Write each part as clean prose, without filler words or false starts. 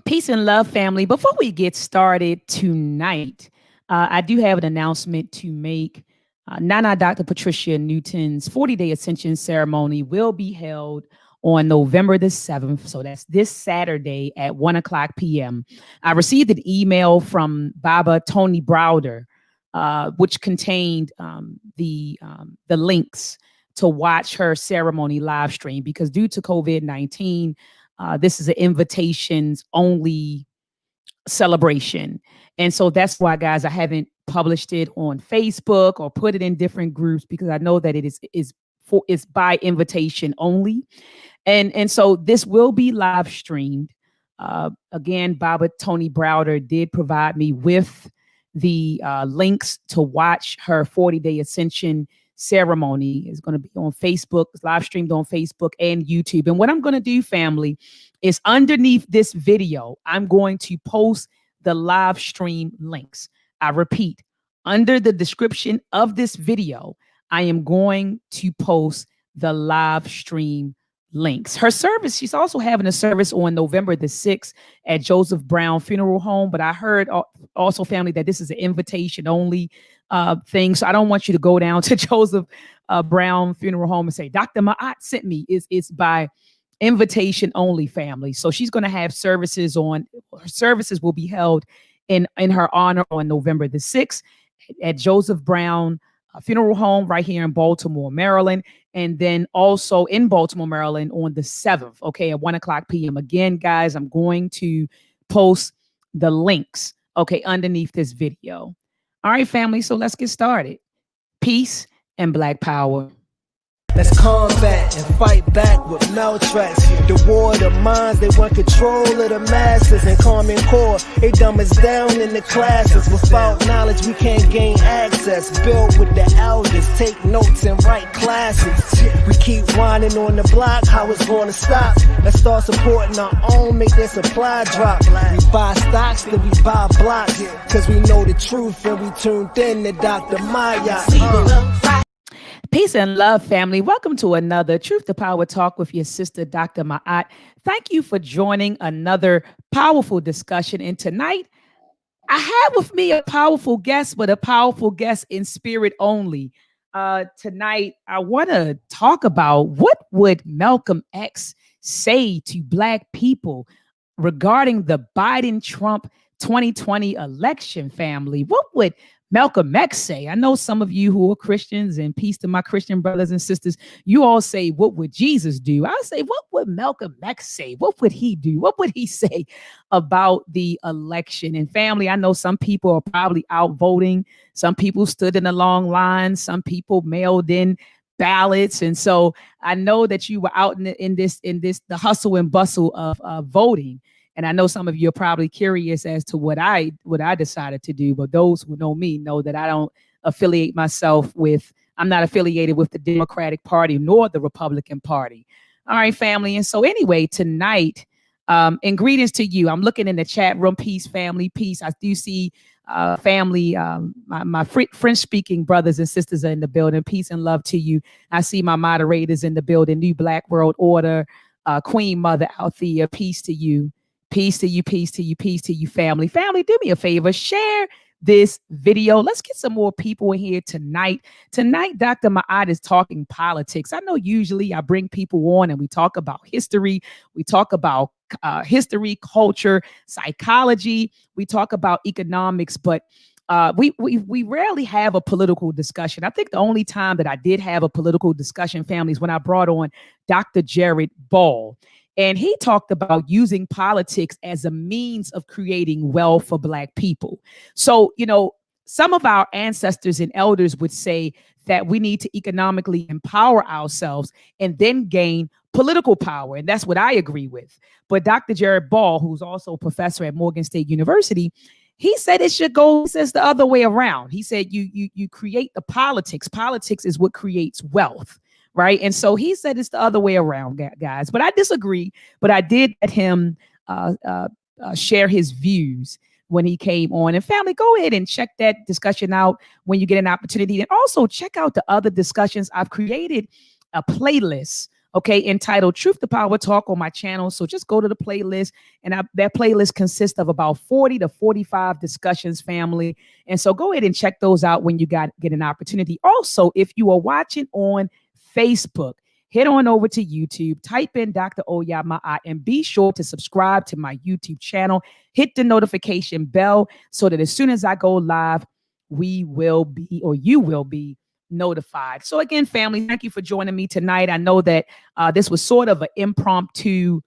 Peace and love, family. Before we get started tonight, I do have an announcement to make. Nana Dr. Patricia Newton's 40-day Ascension ceremony will be held on November the 7th. So that's this Saturday at 1 o'clock p.m. I received an email from Baba Tony Browder, which contained the links to watch her ceremony live stream because due to COVID-19, this is an invitations only celebration. And so that's why, guys, I haven't published it on Facebook or put it in different groups because I know that it's by invitation only. And so this will be live streamed. Again, Baba Tony Browder did provide me with the links to watch her 40-day ascension ceremony. Is going to be on Facebook, it's live streamed on Facebook and YouTube. And what I'm going to do, family, is underneath this video, I'm going to post the live stream links. I repeat, under the description of this video, I am going to post the live stream links. Her service, she's also having a service on November the 6th at Joseph Brown Funeral Home. But I heard also, family, that this is an invitation only thing. So I don't want you to go down to Joseph Brown Funeral Home and say, Dr. Maat sent me. It's by invitation only, family. So she's going to have services her services will be held in her honor on November the 6th at Joseph Brown Funeral Home right here in Baltimore, Maryland. And then also in Baltimore, Maryland on the 7th, okay, at 1 o'clock p.m. Again, guys, I'm going to post the links, okay, underneath this video. All right, family, so let's get started. Peace and Black Power. Let's combat and fight back with maltracks. The war of the minds, they want control of the masses. And Common Core, they dumb us down in the classes. Without knowledge, we can't gain access. Build with the elders, take notes and write classics. We keep whining on the block, how it's gonna stop? Let's start supporting our own, make their supply drop. We buy stocks, then we buy blocks. Cause we know the truth and we tuned in to Dr. Maat. Peace and love, family. Welcome to another Truth to Power Talk with your sister, Dr. Maat. Thank you for joining another powerful discussion. And tonight, I have with me a powerful guest, but a powerful guest in spirit only. Tonight, I want to talk about what would Malcolm X say to Black people regarding the Biden-Trump 2020 election, family. What would Malcolm X say? I know some of you who are Christians, and peace to my Christian brothers and sisters, you all say, what would Jesus do? I say, what would Malcolm X say? What would he do? What would he say about the election? And family, I know some people are probably out voting. Some people stood in a long line. Some people mailed in ballots. And so I know that you were out in the hustle and bustle of voting. And I know some of you are probably curious as to what I decided to do. But those who know me know that I don't affiliate myself with, I'm not affiliated with the Democratic Party nor the Republican Party. All right, family. And so anyway, tonight, and greetings to you. I'm looking in the chat room. Peace, family, peace. I do see family, my French speaking brothers and sisters are in the building. Peace and love to you. I see my moderators in the building. New Black World Order, Queen Mother Althea. Peace to you. Peace to you, peace to you, peace to you, family. Family, do me a favor, share this video. Let's get some more people in here tonight. Tonight, Dr. Maat is talking politics. I know usually I bring people on and we talk about history. We talk about history, culture, psychology. We talk about economics, but we rarely have a political discussion. I think the only time that I did have a political discussion, family, is when I brought on Dr. Jared Ball. And he talked about using politics as a means of creating wealth for Black people. So, you know, some of our ancestors and elders would say that we need to economically empower ourselves and then gain political power. And that's what I agree with. But Dr. Jared Ball, who's also a professor at Morgan State University, he said it should go, he says, the other way around. He said you create the politics. Politics is what creates wealth. Right. And so he said it's the other way around, guys. But I disagree. But I did let him share his views when he came on. And family, go ahead and check that discussion out when you get an opportunity. And also check out the other discussions. I've created a playlist okay, entitled Truth to Power Talk on my channel. So just go to the playlist, and that playlist consists of about 40 to 45 discussions, family. And so go ahead and check those out when you get an opportunity. Also, if you are watching on Facebook, head on over to YouTube, type in Dr. Maat, and be sure to subscribe to my YouTube channel. Hit the notification bell so that as soon as I go live, we will be, or you will be, notified. So again, family, thank you for joining me tonight. I know that this was sort of an impromptu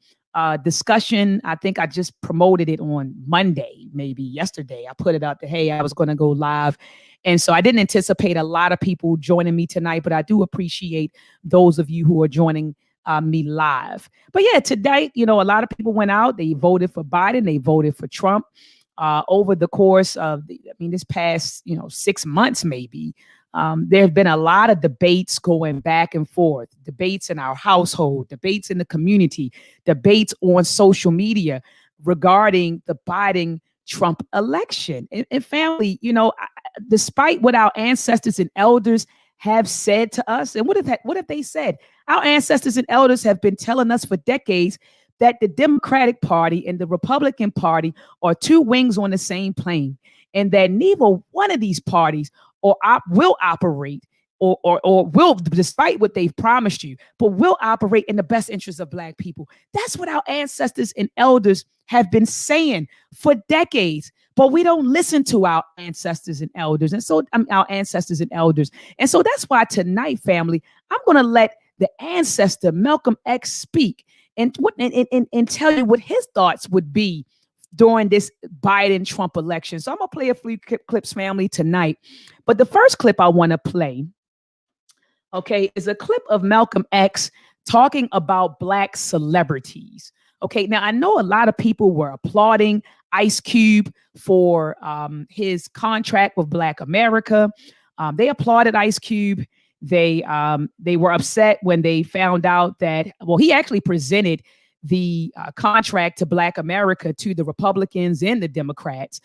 discussion. I think I just promoted it on Monday, maybe yesterday. I put it up that, hey, I was going to go live. And so I didn't anticipate a lot of people joining me tonight, but I do appreciate those of you who are joining me live. But yeah, today, a lot of people went out. They voted for Biden. They voted for Trump. Over the course of, this past, 6 months, maybe, there have been a lot of debates going back and forth, debates in our household, debates in the community, debates on social media regarding the Biden-Trump election. And family, despite what our ancestors and elders have said to us, and what have they said? Our ancestors and elders have been telling us for decades that the Democratic Party and the Republican Party are two wings on the same plane, and that neither one of these parties will operate or will, despite what they've promised you, but will operate in the best interest of Black people. That's what our ancestors and elders have been saying for decades, but we don't listen to our ancestors and elders. And so our ancestors and elders. And so that's why tonight, family, I'm going to let the ancestor Malcolm X speak and tell you what his thoughts would be during this Biden-Trump election. So I'm going to play a few clips, family, tonight. But the first clip I want to play, okay, is a clip of Malcolm X talking about Black celebrities. Okay, now I know a lot of people were applauding Ice Cube for his contract with Black America. They applauded Ice Cube. They were upset when they found out that, well, he actually presented the contract to Black America to the Republicans and the Democrats.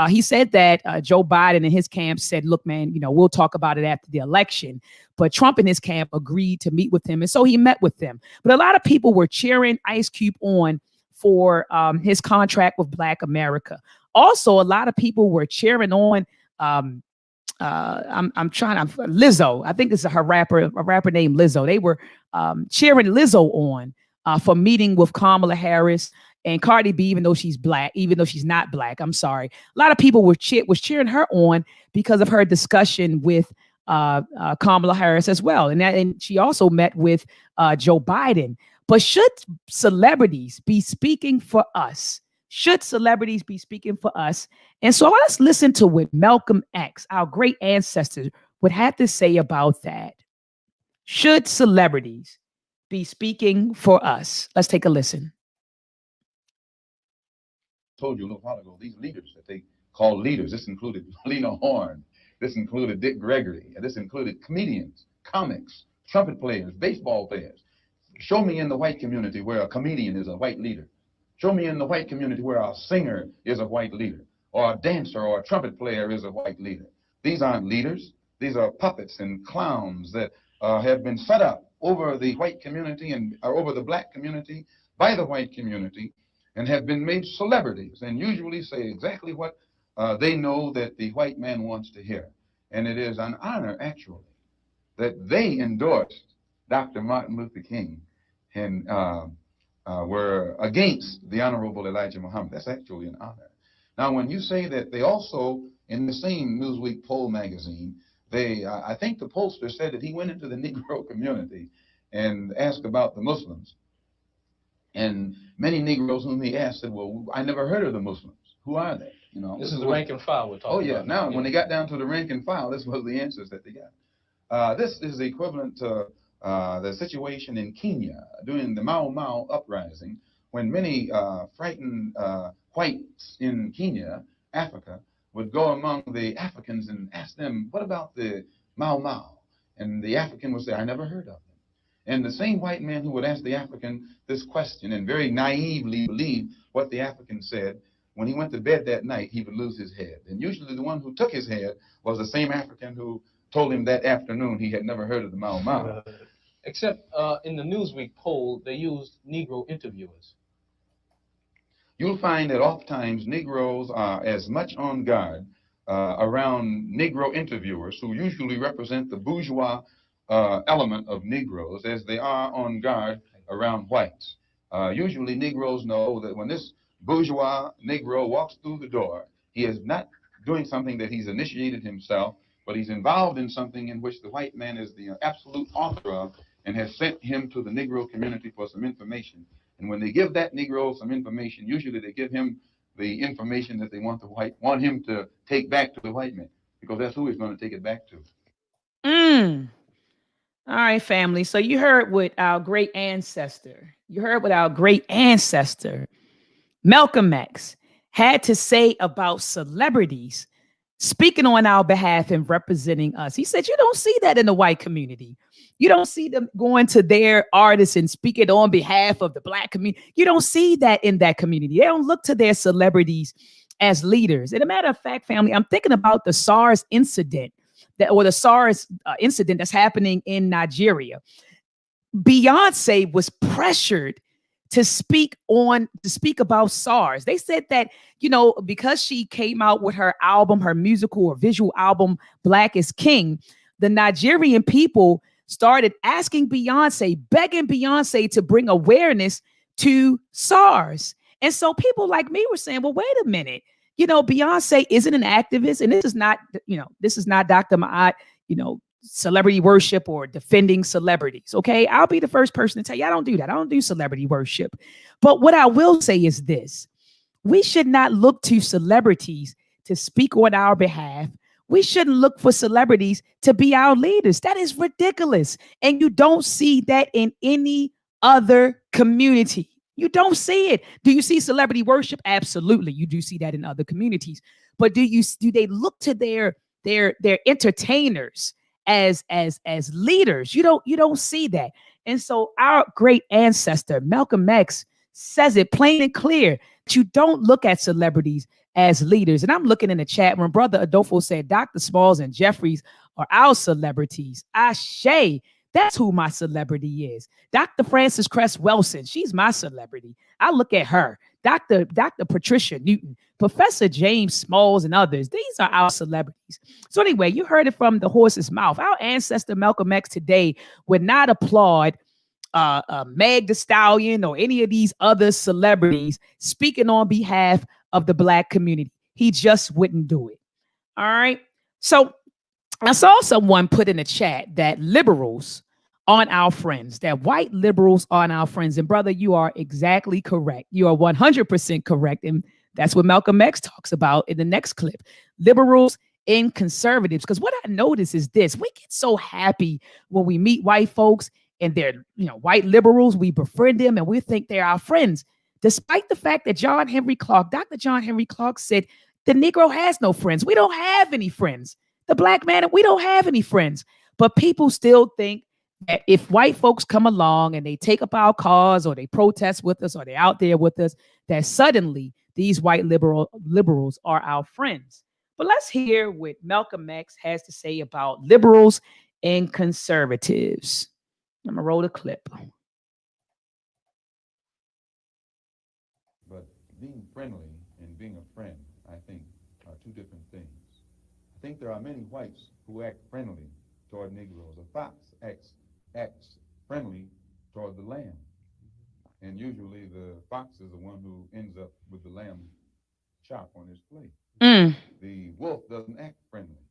He said that Joe Biden and his camp said, look, man, we'll talk about it after the election. But Trump and his camp agreed to meet with him. And so he met with them. But a lot of people were cheering Ice Cube on for his contract with Black America. Also, a lot of people were cheering on Lizzo. I think it's a rapper named Lizzo. They were cheering Lizzo on for meeting with Kamala Harris and Cardi B, even though she's not Black. I'm sorry. A lot of people was cheering her on because of her discussion with Kamala Harris as well. And she also met with Joe Biden. But should celebrities be speaking for us? Should celebrities be speaking for us? And so let's listen to what Malcolm X, our great ancestor, would have to say about that. Should celebrities be speaking for us? Let's take a listen. Told you a little while ago, these leaders that they call leaders, this included Lena Horne, this included Dick Gregory, and this included comedians, comics, trumpet players, baseball players. Show me in the white community where a comedian is a white leader. Show me in the white community where a singer is a white leader, or a dancer or a trumpet player is a white leader. These aren't leaders. These are puppets and clowns that have been set up over the white community and over the Black community by the white community, and have been made celebrities and usually say exactly what they know that the white man wants to hear. And it is an honor, actually, that they endorsed Dr. Martin Luther King and were against the Honorable Elijah Muhammad. That's actually an honor. Now, when you say that they also, in the same Newsweek poll magazine, I think the pollster said that he went into the Negro community and asked about the Muslims. And many Negroes whom he asked said, well, I never heard of the Muslims. Who are they? This is the rank and file we're talking about. Oh, yeah. Now, when they got down to the rank and file, this was the answers that they got. This is the equivalent to the situation in Kenya during the Mau Mau uprising, when many frightened whites in Kenya, Africa, would go among the Africans and ask them, what about the Mau Mau? And the African would say, I never heard of them. And the same white man who would ask the African this question and very naively believe what the African said, when he went to bed that night, he would lose his head. And usually the one who took his head was the same African who told him that afternoon he had never heard of the Mau Mau. Except in the Newsweek poll, they used Negro interviewers. You'll find that oftentimes Negroes are as much on guard around Negro interviewers, who usually represent the bourgeois element of Negroes, as they are on guard around whites. Usually Negroes know that when this bourgeois Negro walks through the door, he is not doing something that he's initiated himself, but he's involved in something in which the white man is the absolute author of and has sent him to the Negro community for some information. And when they give that Negro some information, usually they give him the information that they want him to take back to the white man, because that's who he's going to take it back to. All right, family. So you heard what our great ancestor, Malcolm X, had to say about celebrities speaking on our behalf and representing us. He said, you don't see that in the white community. You don't see them going to their artists and speaking on behalf of the black community. You don't see that in that community. They don't look to their celebrities as leaders. And a matter of fact, family, I'm thinking about the SARS incident the SARS incident that's happening in Nigeria. Beyonce was pressured to speak about SARS. They said that, because she came out with her album, her musical or visual album, Black is King, the Nigerian people started asking Beyonce, begging Beyonce to bring awareness to SARS. And so people like me were saying, well, wait a minute. Beyonce isn't an activist, and this is not Dr. Maat, celebrity worship or defending celebrities. Okay. I'll be the first person to tell you, I don't do that. I don't do celebrity worship. But what I will say is this: we should not look to celebrities to speak on our behalf. We shouldn't look for celebrities to be our leaders. That is ridiculous. And you don't see that in any other community. You don't see it. Do you see celebrity worship? Absolutely. You do see that in other communities. But do they look to their entertainers as leaders? You don't see that. And so our great ancestor, Malcolm X, says it plain and clear that you don't look at celebrities as leaders. And I'm looking in the chat when Brother Adolfo said Dr. Smalls and Jeffries are our celebrities. Ashe. That's who my celebrity is. Dr. Frances Cress Wilson, she's my celebrity. I look at her. Dr. Patricia Newton, Professor James Smalls, and others. These are our celebrities. So anyway, you heard it from the horse's mouth. Our ancestor Malcolm X today would not applaud Meg Thee Stallion or any of these other celebrities speaking on behalf of the black community. He just wouldn't do it. All right. So I saw someone put in the chat that liberals aren't our friends, that white liberals aren't our friends. And brother, you are exactly correct. You are 100% correct. And that's what Malcolm X talks about in the next clip. Liberals and conservatives. Because what I notice is this: we get so happy when we meet white folks and they're, white liberals. We befriend them and we think they're our friends, despite the fact that Dr. John Henry Clark said the Negro has no friends. We don't have any friends. The black man, we don't have any friends. But people still think that if white folks come along and they take up our cause or they protest with us or they're out there with us, that suddenly these white liberals are our friends. But let's hear what Malcolm X has to say about liberals and conservatives. I'm going to roll the clip. But being friendly and being a friend, I think, are two different things. I think there are many whites who act friendly toward Negroes. A fox acts friendly toward the lamb. And usually the fox is the one who ends up with the lamb chop on his plate. The wolf doesn't act friendly,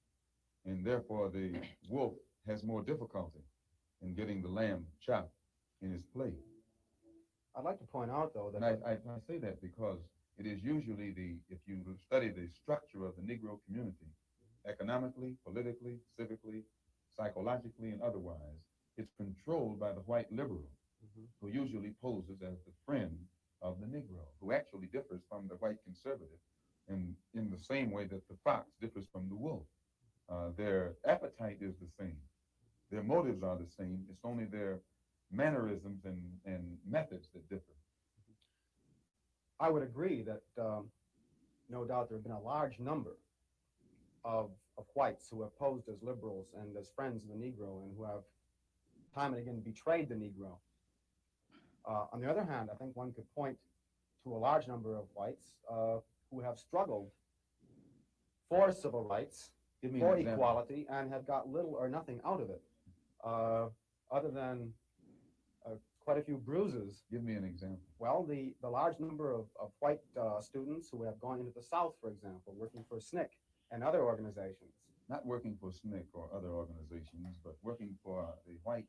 and therefore the wolf has more difficulty in getting the lamb chop in his plate. I'd like to point out, though, that I say that because it is usually if you study the structure of the Negro community, economically, politically, civically, psychologically, and otherwise, it's controlled by the white liberal, who usually poses as the friend of the Negro, who actually differs from the white conservative in the same way that the fox differs from the wolf. Their appetite is the same. Their motives are the same. It's only their mannerisms and methods that differ. I would agree that no doubt there have been a large number of whites who have posed as liberals and as friends of the Negro and who have time and again betrayed the Negro. On the other hand, I think one could point to a large number of whites who have struggled for civil rights, for equality, and have got little or nothing out of it, other than quite a few bruises. Give me an example. Well, the large number of white students who have gone into the South, for example, working for SNCC and other organizations. Not working for SNCC or other organizations, but working for the white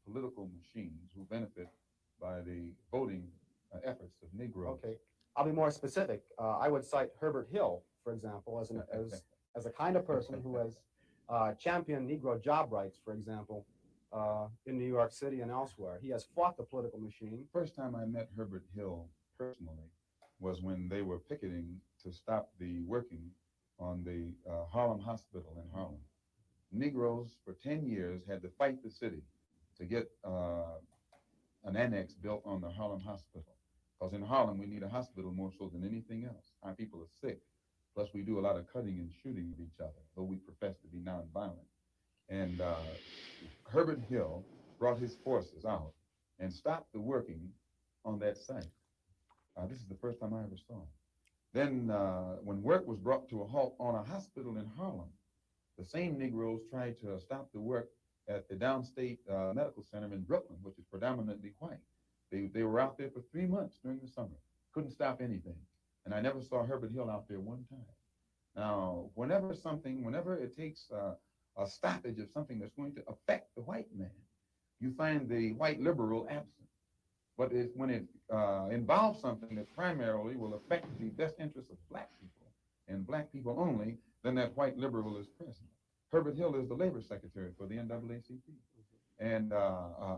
political machines who benefit by the voting efforts of Negroes. Okay, I'll be more specific. I would cite Herbert Hill, for example, as a kind of person who has championed Negro job rights, for example, in New York City and elsewhere. He has fought the political machine. First time I met Herbert Hill personally was when they were picketing to stop the working on the Harlem Hospital in Harlem. Negroes for 10 years had to fight the city to get an annex built on the Harlem Hospital. Because in Harlem, we need a hospital more so than anything else. Our people are sick. Plus, we do a lot of cutting and shooting of each other, though we profess to be nonviolent. And Herbert Hill brought his forces out and stopped the working on that site. This is the first time I ever saw him. Then when work was brought to a halt on a hospital in Harlem, the same Negroes tried to stop the work at the Downstate Medical Center in Brooklyn, which is predominantly white. They were out there for 3 months during the summer, couldn't stop anything. And I never saw Herbert Hill out there one time. Now, whenever it takes a stoppage of something that's going to affect the white man, you find the white liberal absent. But when it involves something that primarily will affect the best interests of black people and black people only, then that white liberal is present. Herbert Hill is the labor secretary for the NAACP. And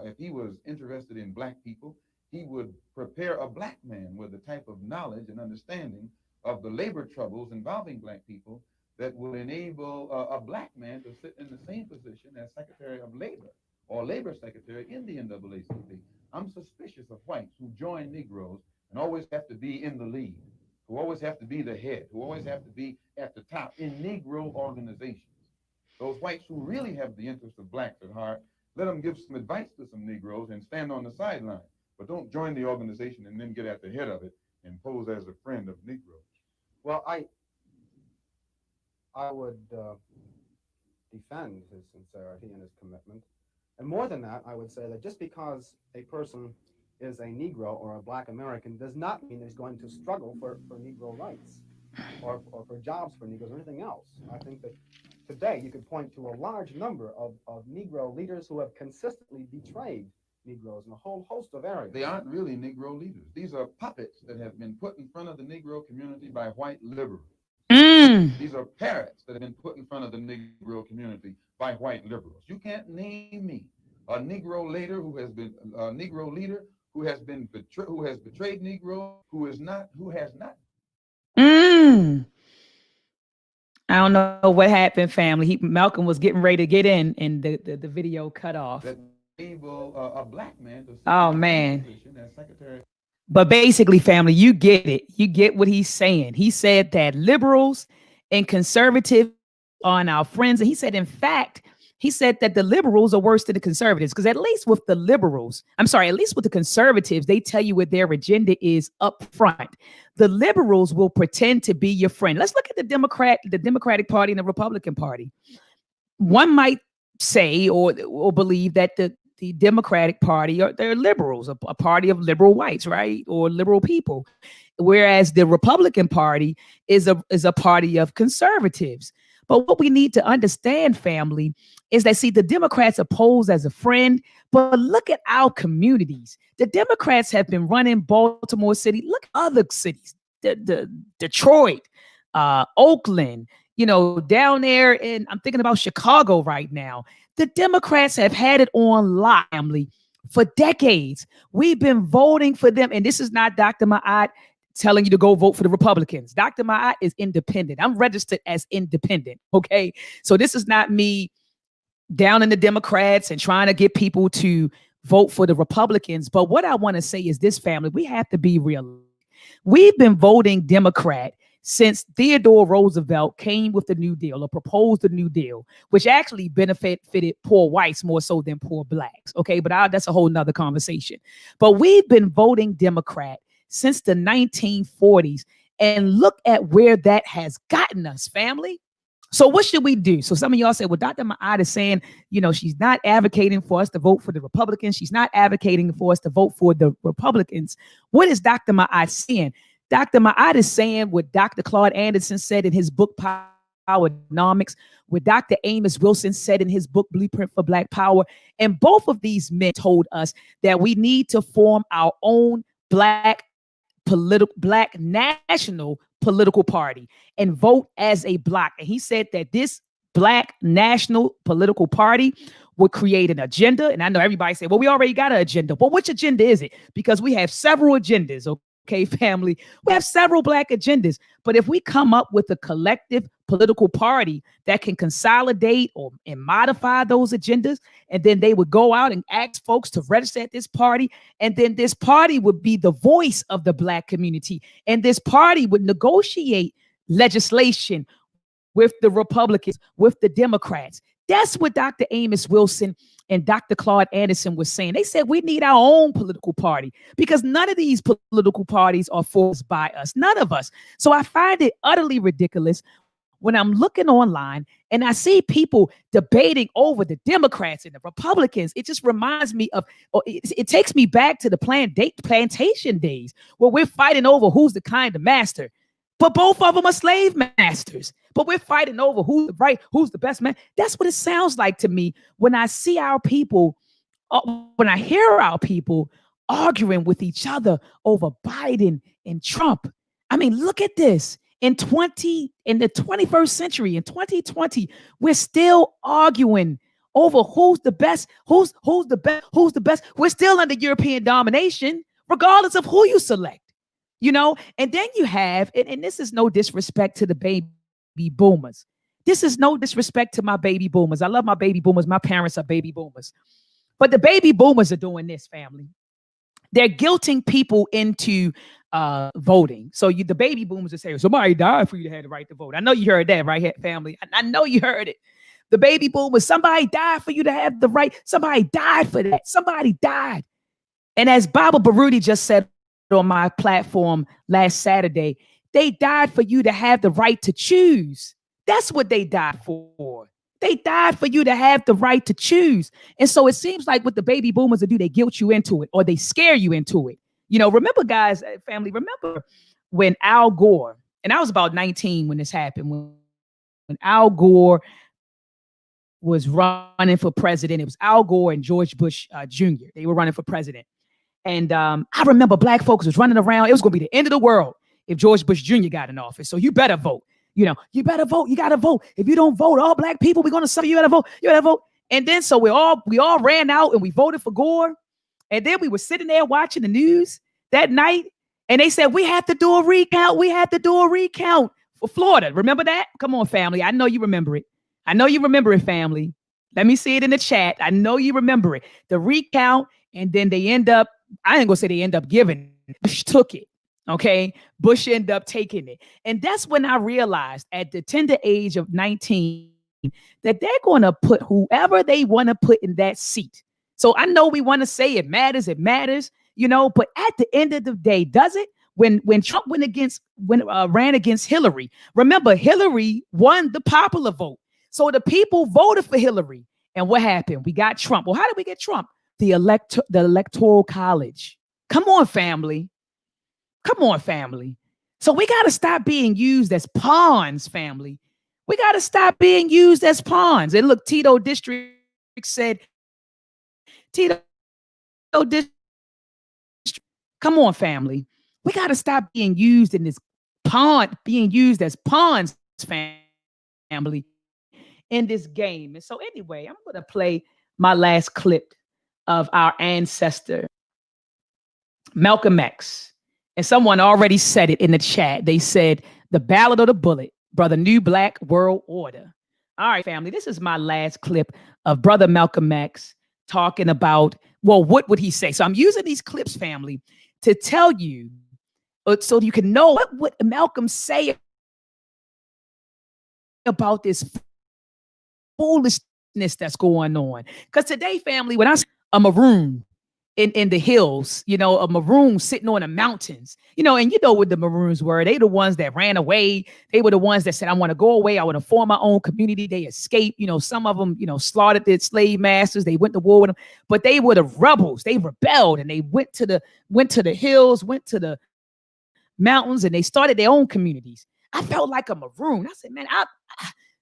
if he was interested in black people, he would prepare a black man with the type of knowledge and understanding of the labor troubles involving black people that would enable a black man to sit in the same position as Secretary of Labor or Labor Secretary in the NAACP. I'm suspicious of whites who join Negroes and always have to be in the lead, who always have to be the head, who always have to be at the top in Negro organizations. Those whites who really have the interests of blacks at heart, let them give some advice to some Negroes and stand on the sideline. But don't join the organization and then get at the head of it and pose as a friend of Negroes. Well, I would defend his sincerity and his commitment. And more than that, I would say that just because a person is a Negro or a black American does not mean he's going to struggle for Negro rights or for jobs for Negroes or anything else. I think that today you could point to a large number of Negro leaders who have consistently betrayed Negroes in a whole host of areas. They aren't really Negro leaders. These are puppets that have been put in front of the Negro community by white liberals. These are parrots that have been put in front of the Negro community by white liberals. You can't name me a Negro leader who has been betrayed Negro, who has not. I don't know what happened, family. Malcolm was getting ready to get in, and the video cut off. That enable a black man to. Oh man. As Secretary. But basically, family, you get it. You get what he's saying. He said that liberals and conservatives are our friends. And he said, in fact, he said that the liberals are worse than the conservatives, because at least with the conservatives, they tell you what their agenda is up front. The liberals will pretend to be your friend. Let's look at the Democratic Party and the Republican Party. One might say or believe that the Democratic Party they're liberals, a party of liberal whites, right, or liberal people, whereas the Republican Party is a party of conservatives. But what we need to understand, family, is that, see, the Democrats are posed as a friend, but look at our communities. The Democrats have been running Baltimore City. Look at other cities, the Detroit, Oakland, down there in, I'm thinking about Chicago right now. The Democrats have had it on lock, family, for decades. We've been voting for them. And this is not Dr. Maat telling you to go vote for the Republicans. Dr. Maat is independent. I'm registered as independent. Okay. So this is not me down in the Democrats and trying to get people to vote for the Republicans. But what I want to say is this, family, we have to be real. We've been voting Democrat since Theodore Roosevelt came with the New Deal or proposed the New Deal, which actually benefited poor whites more so than poor blacks. Okay, but that's a whole nother conversation. But we've been voting Democrat since the 1940s, and look at where that has gotten us, family. So what should we do? So some of y'all say, well, Dr. Maat is saying, she's not advocating for us to vote for the Republicans. She's not advocating for us to vote for the Republicans. What is Dr. Maat saying? Dr. Maat is saying what Dr. Claude Anderson said in his book, Powernomics, what Dr. Amos Wilson said in his book, Blueprint for Black Power. And both of these men told us that we need to form our own black national political party and vote as a block. And he said that this black national political party would create an agenda. And I know everybody say, well, we already got an agenda. Well, which agenda is it? Because we have several agendas. Okay, family, we have several black agendas. But if we come up with a collective political party that can consolidate and modify those agendas, and then they would go out and ask folks to register at this party, and then this party would be the voice of the black community, and this party would negotiate legislation with the Republicans, with the Democrats. That's what Dr. Amos Wilson and Dr. Claude Anderson was saying. They said we need our own political party because none of these political parties are forced by us, none of us. So I find it utterly ridiculous when I'm looking online and I see people debating over the Democrats and the Republicans. It just reminds me of, it takes me back to the plantation days where we're fighting over who's the kind of master. But both of them are slave masters. But we're fighting over who's the right, who's the best man. That's what it sounds like to me when I see our people, when I hear our people arguing with each other over Biden and Trump. I mean, look at this. In the 21st century, in 2020, we're still arguing over who's the best, who's the best. We're still under European domination, regardless of who you select. And then you have, and this is no disrespect to the baby boomers. This is no disrespect to my baby boomers. I love my baby boomers. My parents are baby boomers. But the baby boomers are doing this, family. They're guilting people into voting. So the baby boomers are saying, somebody died for you to have the right to vote. I know you heard that, right, family? I know you heard it. The baby boomers, somebody died for you to have the right. Somebody died for that. Somebody died. And as Baba Baruti just said on my platform last Saturday, they died for you to have the right to choose. That's what they died for. They died for you to have the right to choose. And so it seems like what the baby boomers do, they guilt you into it or they scare you into it. Remember, guys, family, remember when Al Gore, and I was about 19 when this happened, when Al Gore was running for president. It was Al Gore and George Bush Jr. They were running for president. And I remember black folks was running around. It was going to be the end of the world if George Bush Jr. got in office. So you better vote. You better vote. You got to vote. If you don't vote, all black people, we're going to suffer. You better vote. You better vote. And then so we all ran out and we voted for Gore. And then we were sitting there watching the news that night. And they said, we have to do a recount. We have to do a recount for Florida. Remember that? Come on, family. I know you remember it. I know you remember it, family. Let me see it in the chat. I know you remember it. The recount. And then they end up, I ain't gonna say they end up giving it. Bush took it. Okay. Bush ended up taking it. And that's when I realized at the tender age of 19 that they're going to put whoever they want to put in that seat. So I know we want to say it matters, but at the end of the day, does it? When Trump ran against Hillary, remember Hillary won the popular vote. So the people voted for Hillary. And what happened? We got Trump. Well, how did we get Trump? The electoral college. Come on, family. Come on, family. So we got to stop being used as pawns, family. We got to stop being used as pawns. And look, Tito District said, Tito District, come on, family. We got to stop being used in this being used as pawns, family, in this game. And so anyway, I'm going to play my last clip of our ancestor, Malcolm X. And someone already said it in the chat. They said, the ballad of the bullet, brother, new black world order. All right, family, this is my last clip of brother Malcolm X talking about, well, what would he say? So I'm using these clips, family, to tell you, so you can know what would Malcolm say about this foolishness that's going on. Because today, family, when I see a maroon in the hills, a maroon sitting on the mountains, and you know what the maroons were. They the ones that ran away. They were the ones that said, I want to go away. I want to form my own community. They escaped. Some of them, slaughtered their slave masters. They went to war with them, but they were the rebels. They rebelled and they went to the hills, went to the mountains, and they started their own communities. I felt like a maroon. I said, man,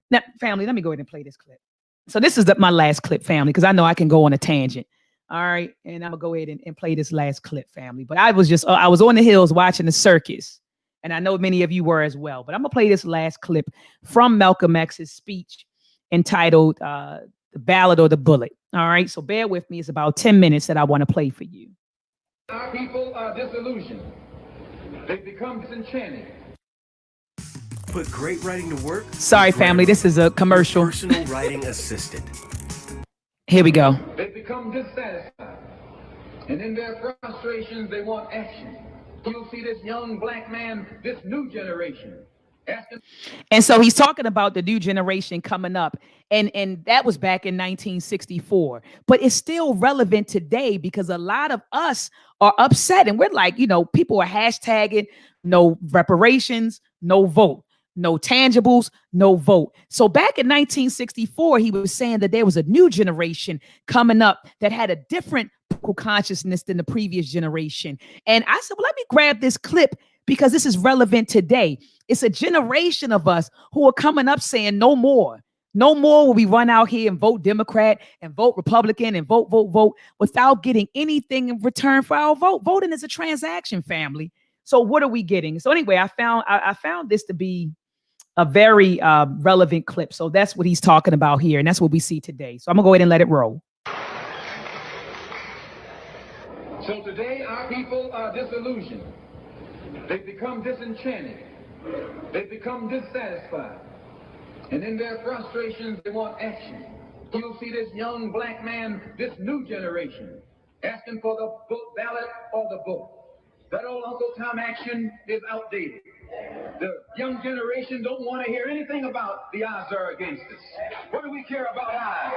now, family, let me go ahead and play this clip. So this is my last clip, family, because I know I can go on a tangent. All right. And I'm going to go ahead and play this last clip, family. But I was on the hills watching the circus. And I know many of you were as well. But I'm going to play this last clip from Malcolm X's speech entitled The Ballad or the Bullet. All right. So bear with me. It's about 10 minutes that I want to play for you. Our people are disillusioned. They've become disenchanted. Put great writing to work. Sorry, family. This is a commercial. Personal writing assistant. Here we go. They've become dissatisfied. And in their frustrations, they want action. You'll see this young black man, this new generation, asking. And so he's talking about the new generation coming up. And that was back in 1964. But it's still relevant today because a lot of us are upset. And we're like, people are hashtagging no reparations, no vote. No tangibles, no vote. So back in 1964, he was saying that there was a new generation coming up that had a different political consciousness than the previous generation. And I said, well, let me grab this clip because this is relevant today. It's a generation of us who are coming up saying no more. No more will we run out here and vote Democrat and vote Republican and vote without getting anything in return for our vote. Voting is a transaction, family. So what are we getting? So anyway, I found this to be a very relevant clip. So that's what he's talking about here. And that's what we see today. So I'm going to go ahead and let it roll. So today, our people are disillusioned. They've become disenchanted. They've become dissatisfied. And in their frustrations, they want action. You'll see this young black man, this new generation, asking for the ballot or the vote. That old Uncle Tom action is outdated. The young generation don't want to hear anything about the odds are against us. What do we care about odds?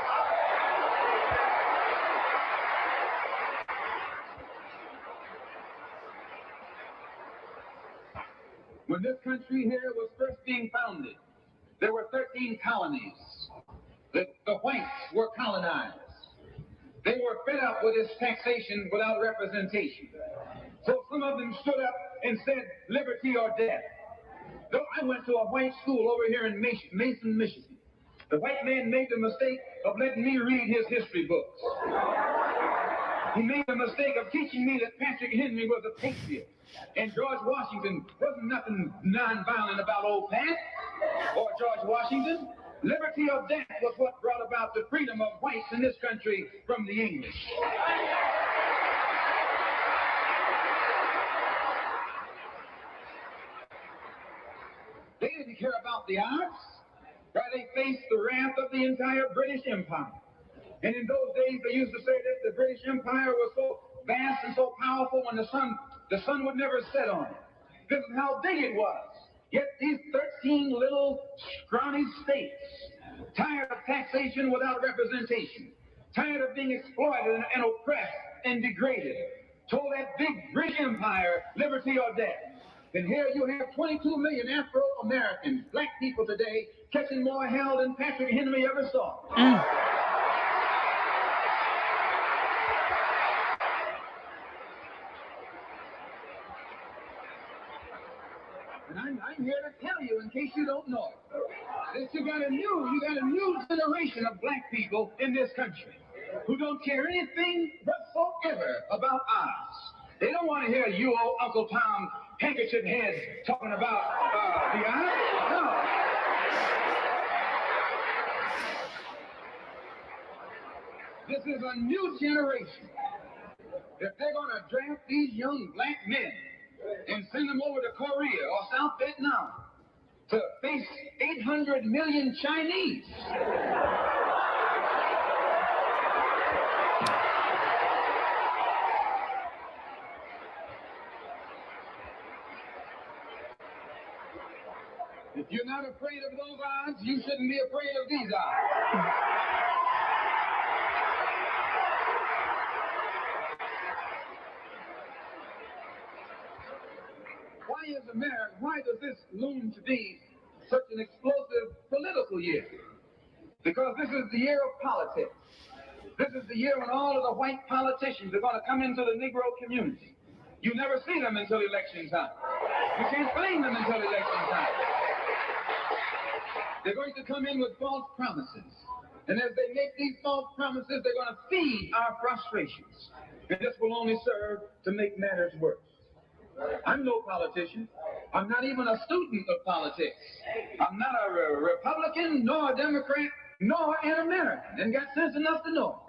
When this country here was first being founded, there were 13 colonies. The whites were colonized. They were fed up with this taxation without representation. So some of them stood up and said, liberty or death. Though I went to a white school over here in Mason, Michigan. The white man made the mistake of letting me read his history books. He made the mistake of teaching me that Patrick Henry was a patriot. And George Washington wasn't nothing non-violent about old Pat or George Washington. Liberty or death was what brought about the freedom of whites in this country from the English. They didn't care about the odds. Right? They faced the wrath of the entire British Empire. And in those days, they used to say that the British Empire was so vast and so powerful when the sun would never set on it. This is how big it was. Yet these 13 little scrawny states, tired of taxation without representation, tired of being exploited and oppressed and degraded, told that big British Empire, liberty or death. And here you have 22 million Afro-Americans, black people today, catching more hell than Patrick Henry ever saw. And I'm here to tell you, in case you don't know it, that you got a new generation of black people in this country who don't care anything whatsoever about odds. They don't want to hear you, old Uncle Tom, handkerchief head, talking about the odds. No. This is a new generation. If they're going to draft these young black men and send them over to Korea or South Vietnam to face 800 million Chinese. If you're not afraid of those odds, you shouldn't be afraid of these odds. Why does this loom to be such an explosive political year? Because this is the year of politics. This is the year when all of the white politicians are going to come into the Negro community. You never see them until election time. You can't blame them until election time. They're going to come in with false promises. And as they make these false promises, they're going to feed our frustrations. And this will only serve to make matters worse. I'm no politician. I'm not even a student of politics. I'm not a Republican, nor a Democrat, nor an American, and got sense enough to know.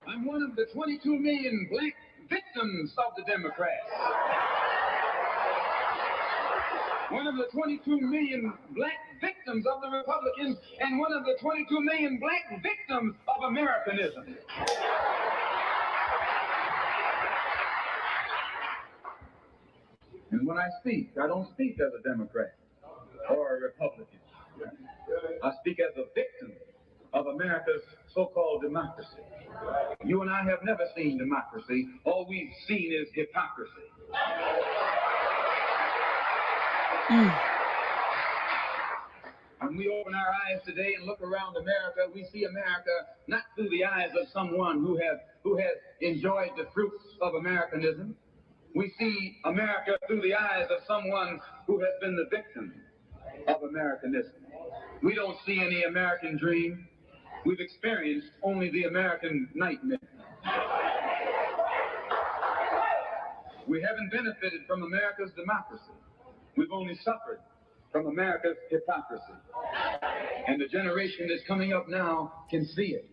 I'm one of the 22 million black victims of the Democrats. One of the 22 million black victims of the Republicans, and one of the 22 million black victims of Americanism. And when I speak, I don't speak as a Democrat or a Republican. I speak as a victim of America's so-called democracy. You and I have never seen democracy. All we've seen is hypocrisy. When we open our eyes today and look around America, we see America not through the eyes of someone who has enjoyed the fruits of Americanism. We see America through the eyes of someone who has been the victim of Americanism. We don't see any American dream. We've experienced only the American nightmare. We haven't benefited from America's democracy. We've only suffered from America's hypocrisy. And the generation that's coming up now can see it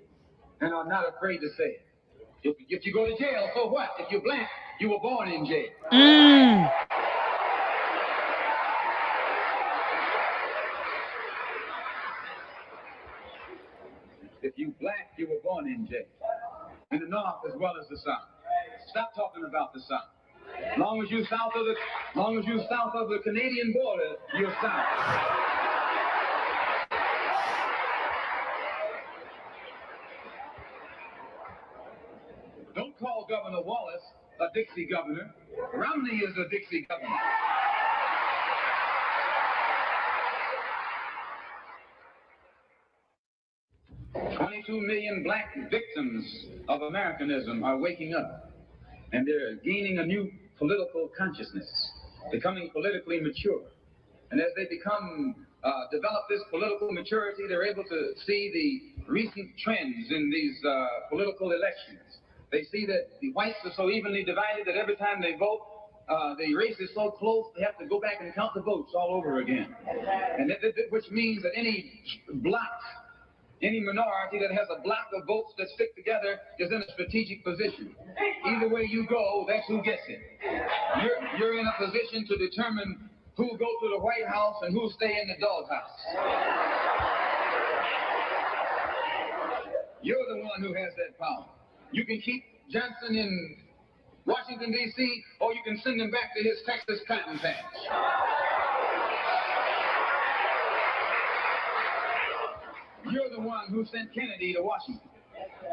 and are not afraid to say it. If you go to jail, so what? If you're black, you were born in jail. If you black, you were born in jail. In the North as well as the South. Stop talking about the South. Long as you're south of the Canadian border, you're south. Don't call Governor Wallace a Dixie governor. Romney is a Dixie governor. $22 million black victims of Americanism are waking up, and they're gaining a new political consciousness, becoming politically mature. And as they develop this political maturity, they're able to see the recent trends in these political elections. They see that the whites are so evenly divided that every time they vote, the race is so close, they have to go back and count the votes all over again. And which means that any block, any minority that has a block of votes that stick together is in a strategic position. Either way you go, that's who gets it. You're in a position to determine who go to the White House and who stay in the doghouse. You're the one who has that power. You can keep Johnson in Washington, D.C., or you can send him back to his Texas cotton patch. You're the one who sent Kennedy to Washington.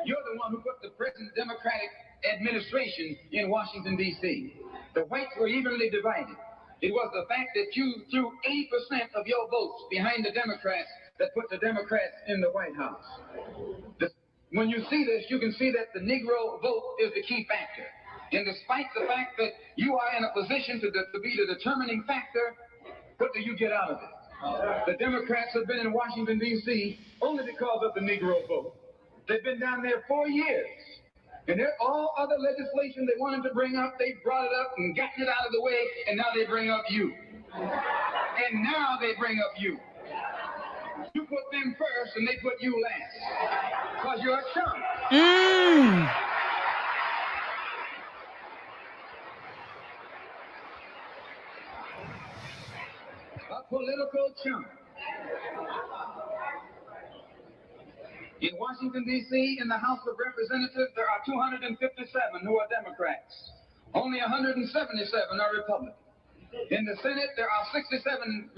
You're the one who put the present Democratic administration in Washington, D.C. The whites were evenly divided. It was the fact that you threw 80% of your votes behind the Democrats that put the Democrats in the White House. When you see this, you can see that the Negro vote is the key factor. And despite the fact that you are in a position to be the determining factor, what do you get out of it? The Democrats have been in Washington, D.C. only because of the Negro vote. They've been down there 4 years. And all other legislation they wanted to bring up, they brought it up and gotten it out of the way, and now they bring up you. And now they bring up you. You put them first, and they put you last. Because you're a chump. A political chump. In Washington, D.C., in the House of Representatives, there are 257 who are Democrats. Only 177 are Republicans. In the Senate, there are 67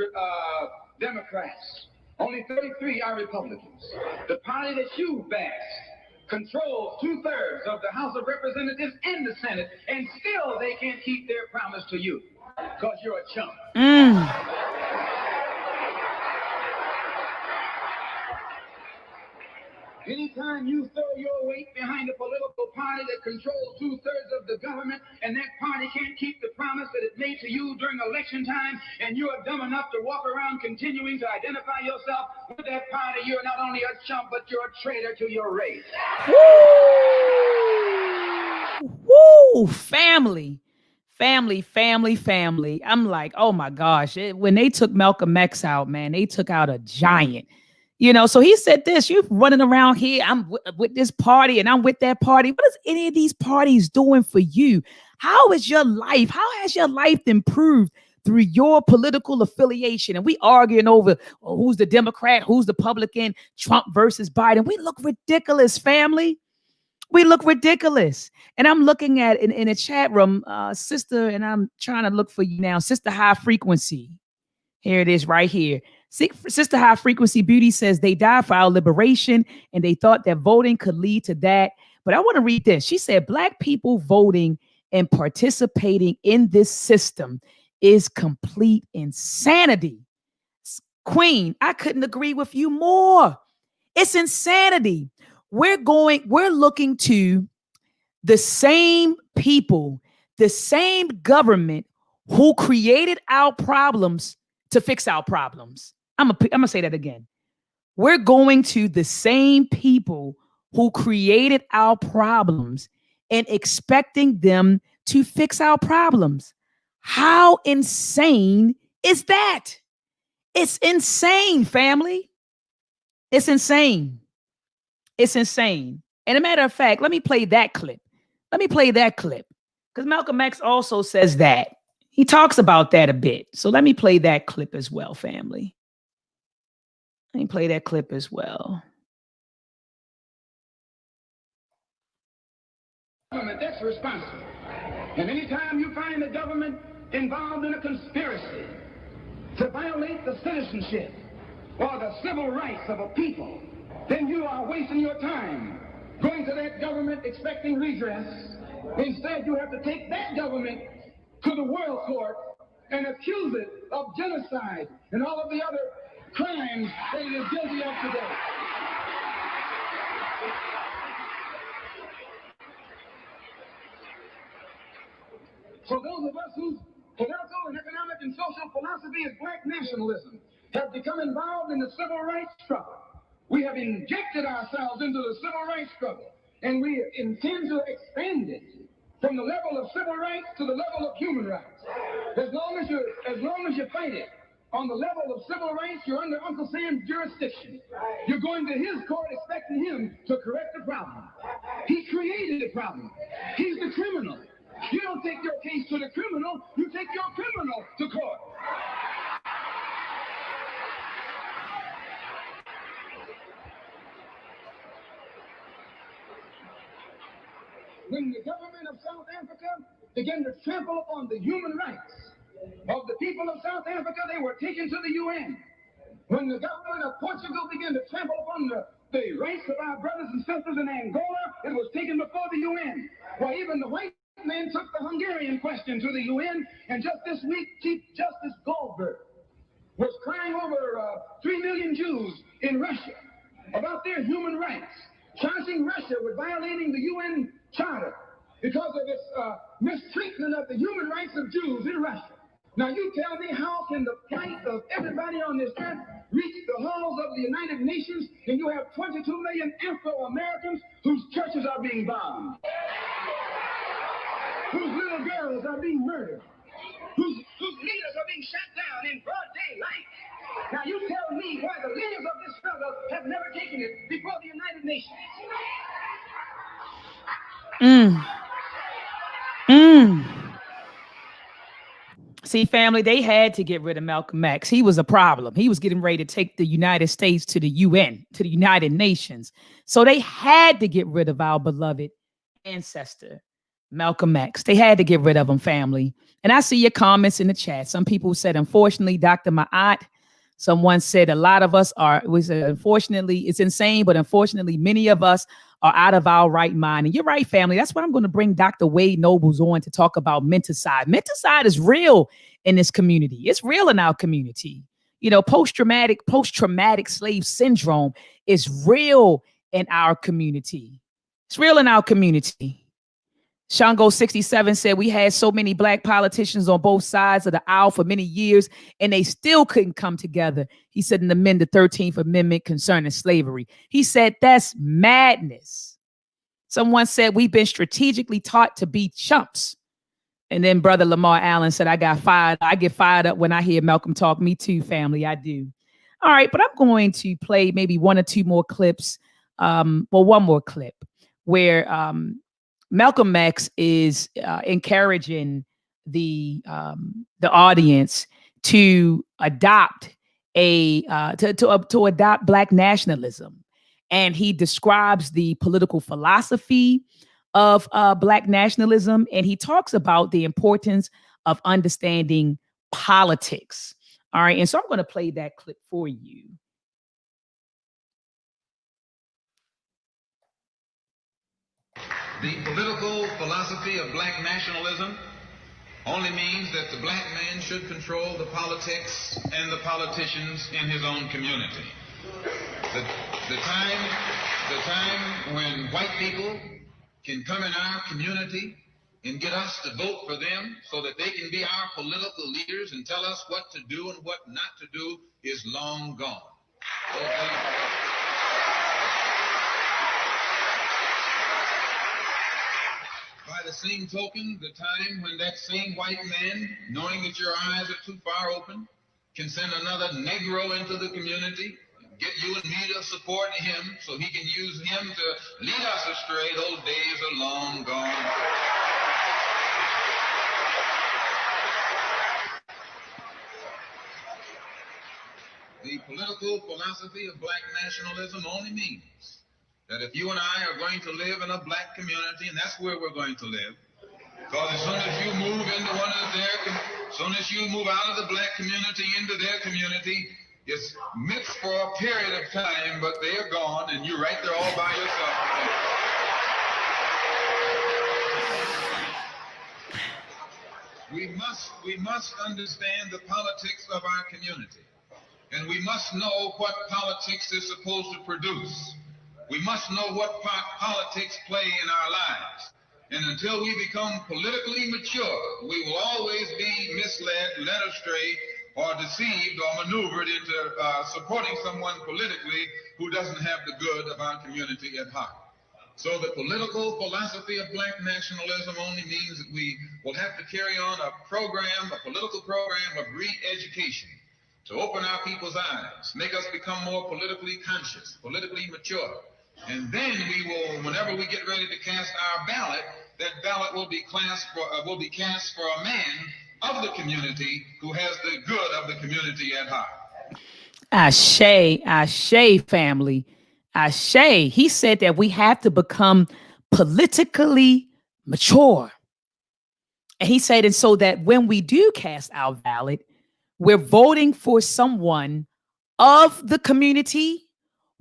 Democrats. Only 33 are Republicans. The party that you backed controls 2/3 of the House of Representatives and the Senate, and still they can't keep their promise to you because you're a chump. Anytime you throw your weight behind a political party that controls 2/3 of the government, and that party can't keep the promise that it made to you during election time, and you are dumb enough to walk around continuing to identify yourself with that party, you're not only a chump, but you're a traitor to your race. Woo! Family. I'm like, oh my gosh. When they took Malcolm X out, man, they took out a giant. You know, so he said this, you're running around here. I'm with this party and I'm with that party. What is any of these parties doing for you? How is your life? How has your life improved through your political affiliation? And we arguing over who's the Democrat, who's the Republican, Trump versus Biden. We look ridiculous, family. We look ridiculous. And I'm looking at in a chat room, sister, and I'm trying to look for you now, Sister High Frequency. Here it is right here. Sister High Frequency Beauty says they died for our liberation and they thought that voting could lead to that. But I want to read this. She said, Black people voting and participating in this system is complete insanity. Queen, I couldn't agree with you more. It's insanity. We're looking to the same people, the same government who created our problems to fix our problems. I'm gonna say that again. We're going to the same people who created our problems and expecting them to fix our problems. How insane is that? It's insane, family. It's insane. It's insane. And a matter of fact, let me play that clip. Because Malcolm X also says that. He talks about that a bit. So let me play that clip as well, family. Let me play that clip as well. That's responsible. And anytime you find the government involved in a conspiracy to violate the citizenship or the civil rights of a people, then you are wasting your time going to that government expecting redress. Instead, you have to take that government to the world court and accuse it of genocide and all of the other crimes that it is guilty of today. So those of us whose political and economic and social philosophy is Black nationalism have become involved in the civil rights struggle. We have injected ourselves into the civil rights struggle, and we intend to expand it from the level of civil rights to the level of human rights. As long as you fight it on the level of civil rights, you're under Uncle Sam's jurisdiction. You're going to his court expecting him to correct the problem. He created the problem. He's the criminal. You don't take your case to the criminal, you take your criminal to court. When the government of South Africa began to trample upon the human rights of the people of South Africa, they were taken to the UN. When the government of Portugal began to trample upon the rights of our brothers and sisters in Angola, it was taken before the UN. Well, even the white man took the Hungarian question to the UN, and just this week, Chief Justice Goldberg was crying over 3 million Jews in Russia about their human rights, charging Russia with violating the UN Charter because of its mistreatment of the human rights of Jews in Russia. Now you tell me, how can the plight of everybody on this earth reach the halls of the United Nations and you have 22 million Afro-Americans whose churches are being bombed, whose little girls are being murdered, whose leaders are being shot down in broad daylight? Now you tell me why the leaders of this struggle have never taken it before the United Nations. See, family, they had to get rid of Malcolm X. He was a problem. He was getting ready to take the United States to the UN, to the United Nations. So they had to get rid of our beloved ancestor, Malcolm X. They had to get rid of him, family. And I see your comments in the chat. Some people said, unfortunately, Dr. Maat. Someone said a lot of us are, we said, unfortunately, it's insane, but unfortunately, many of us are out of our right mind. And you're right, family. That's why I'm going to bring Dr. Wade Nobles on to talk about menticide. Menticide is real in this community. It's real in our community. You know, post-traumatic slave syndrome is real in our community. It's real in our community. Shango 67 said we had so many black politicians on both sides of the aisle for many years, and they still couldn't come together. He said and amend the 13th Amendment concerning slavery. He said that's madness. Someone said we've been strategically taught to be chumps. And then Brother Lamar Allen said, I got fired. I get fired up when I hear Malcolm talk. Me too, family. I do. All right, but I'm going to play maybe one or two more clips. One more clip where Malcolm X is encouraging the audience to adopt to adopt Black nationalism, and he describes the political philosophy of Black nationalism, and he talks about the importance of understanding politics. All right, and so I'm going to play that clip for you. The political philosophy of black nationalism only means that the black man should control the politics and the politicians in his own community. The time when white people can come in our community and get us to vote for them so that they can be our political leaders and tell us what to do and what not to do is long gone. By the same token, the time when that same white man, knowing that your eyes are too far open, can send another Negro into the community, get you and me to support him so he can use him to lead us astray, those days are long gone. The political philosophy of black nationalism only means that if you and I are going to live in a black community, and that's where we're going to live, because as soon as you move into as soon as you move out of the black community into their community, it's mixed for a period of time, but they are gone, and you're right there all by yourself. We must understand the politics of our community, and we must know what politics is supposed to produce. We must know what part politics play in our lives. And until we become politically mature, we will always be misled, led astray, or deceived or maneuvered into supporting someone politically who doesn't have the good of our community at heart. So the political philosophy of black nationalism only means that we will have to carry on a political program of re-education to open our people's eyes, make us become more politically conscious, politically mature. And then we will, whenever we get ready to cast our ballot, that ballot will be cast for a man of the community who has the good of the community at heart. Ashe, family. Ashe. He said that we have to become politically mature. And he said, and so that when we do cast our ballot, we're voting for someone of the community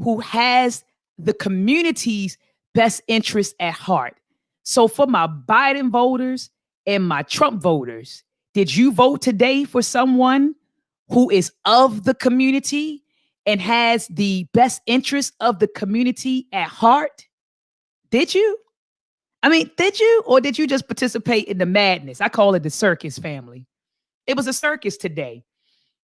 who has the community's best interest at heart. So for my Biden voters and my Trump voters, did you vote today for someone who is of the community and has the best interest of the community at heart? Did you? I mean, did you? Or did you just participate in the madness? I call it the circus, family. It was a circus today.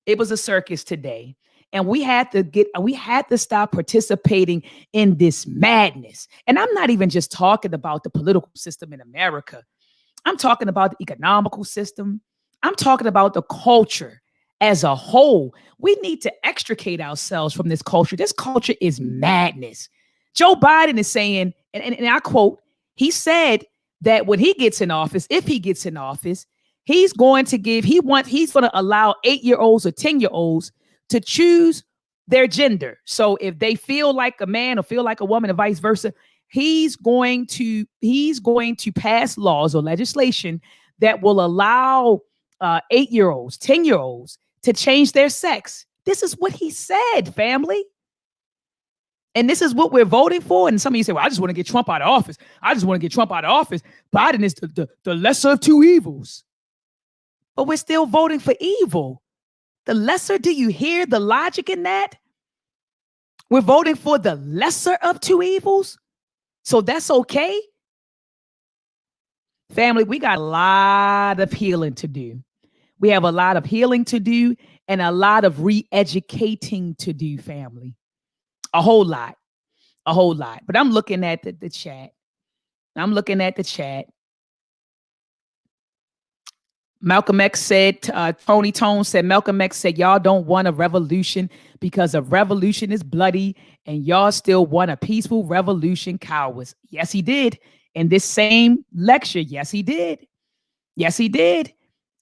It was a circus today. And we had to stop participating in this madness. And I'm not even just talking about the political system in America. I'm talking about the economical system. I'm talking about the culture as a whole. We need to extricate ourselves from this culture. This culture is madness. Joe Biden is saying, and I quote, he said that when he gets in office, if he gets in office, He's going to allow 8-year-olds or 10-year-olds to choose their gender. So if they feel like a man or feel like a woman, and vice versa, he's going to pass laws or legislation that will allow 8-year-olds, 10-year-olds to change their sex. This is what he said, family. And this is what we're voting for. And some of you say, well, I just want to get Trump out of office. I just want to get Trump out of office. Biden is the lesser of two evils. But we're still voting for evil. The lesser, do you hear the logic in that? We're voting for the lesser of two evils. So that's okay. Family, we got a lot of healing to do. We have a lot of healing to do and a lot of re-educating to do, family. A whole lot. But I'm looking at the chat. Malcolm X said, Tony Tone said, Malcolm X said, y'all don't want a revolution because a revolution is bloody and y'all still want a peaceful revolution, cowards. Yes, he did. In this same lecture, yes, he did.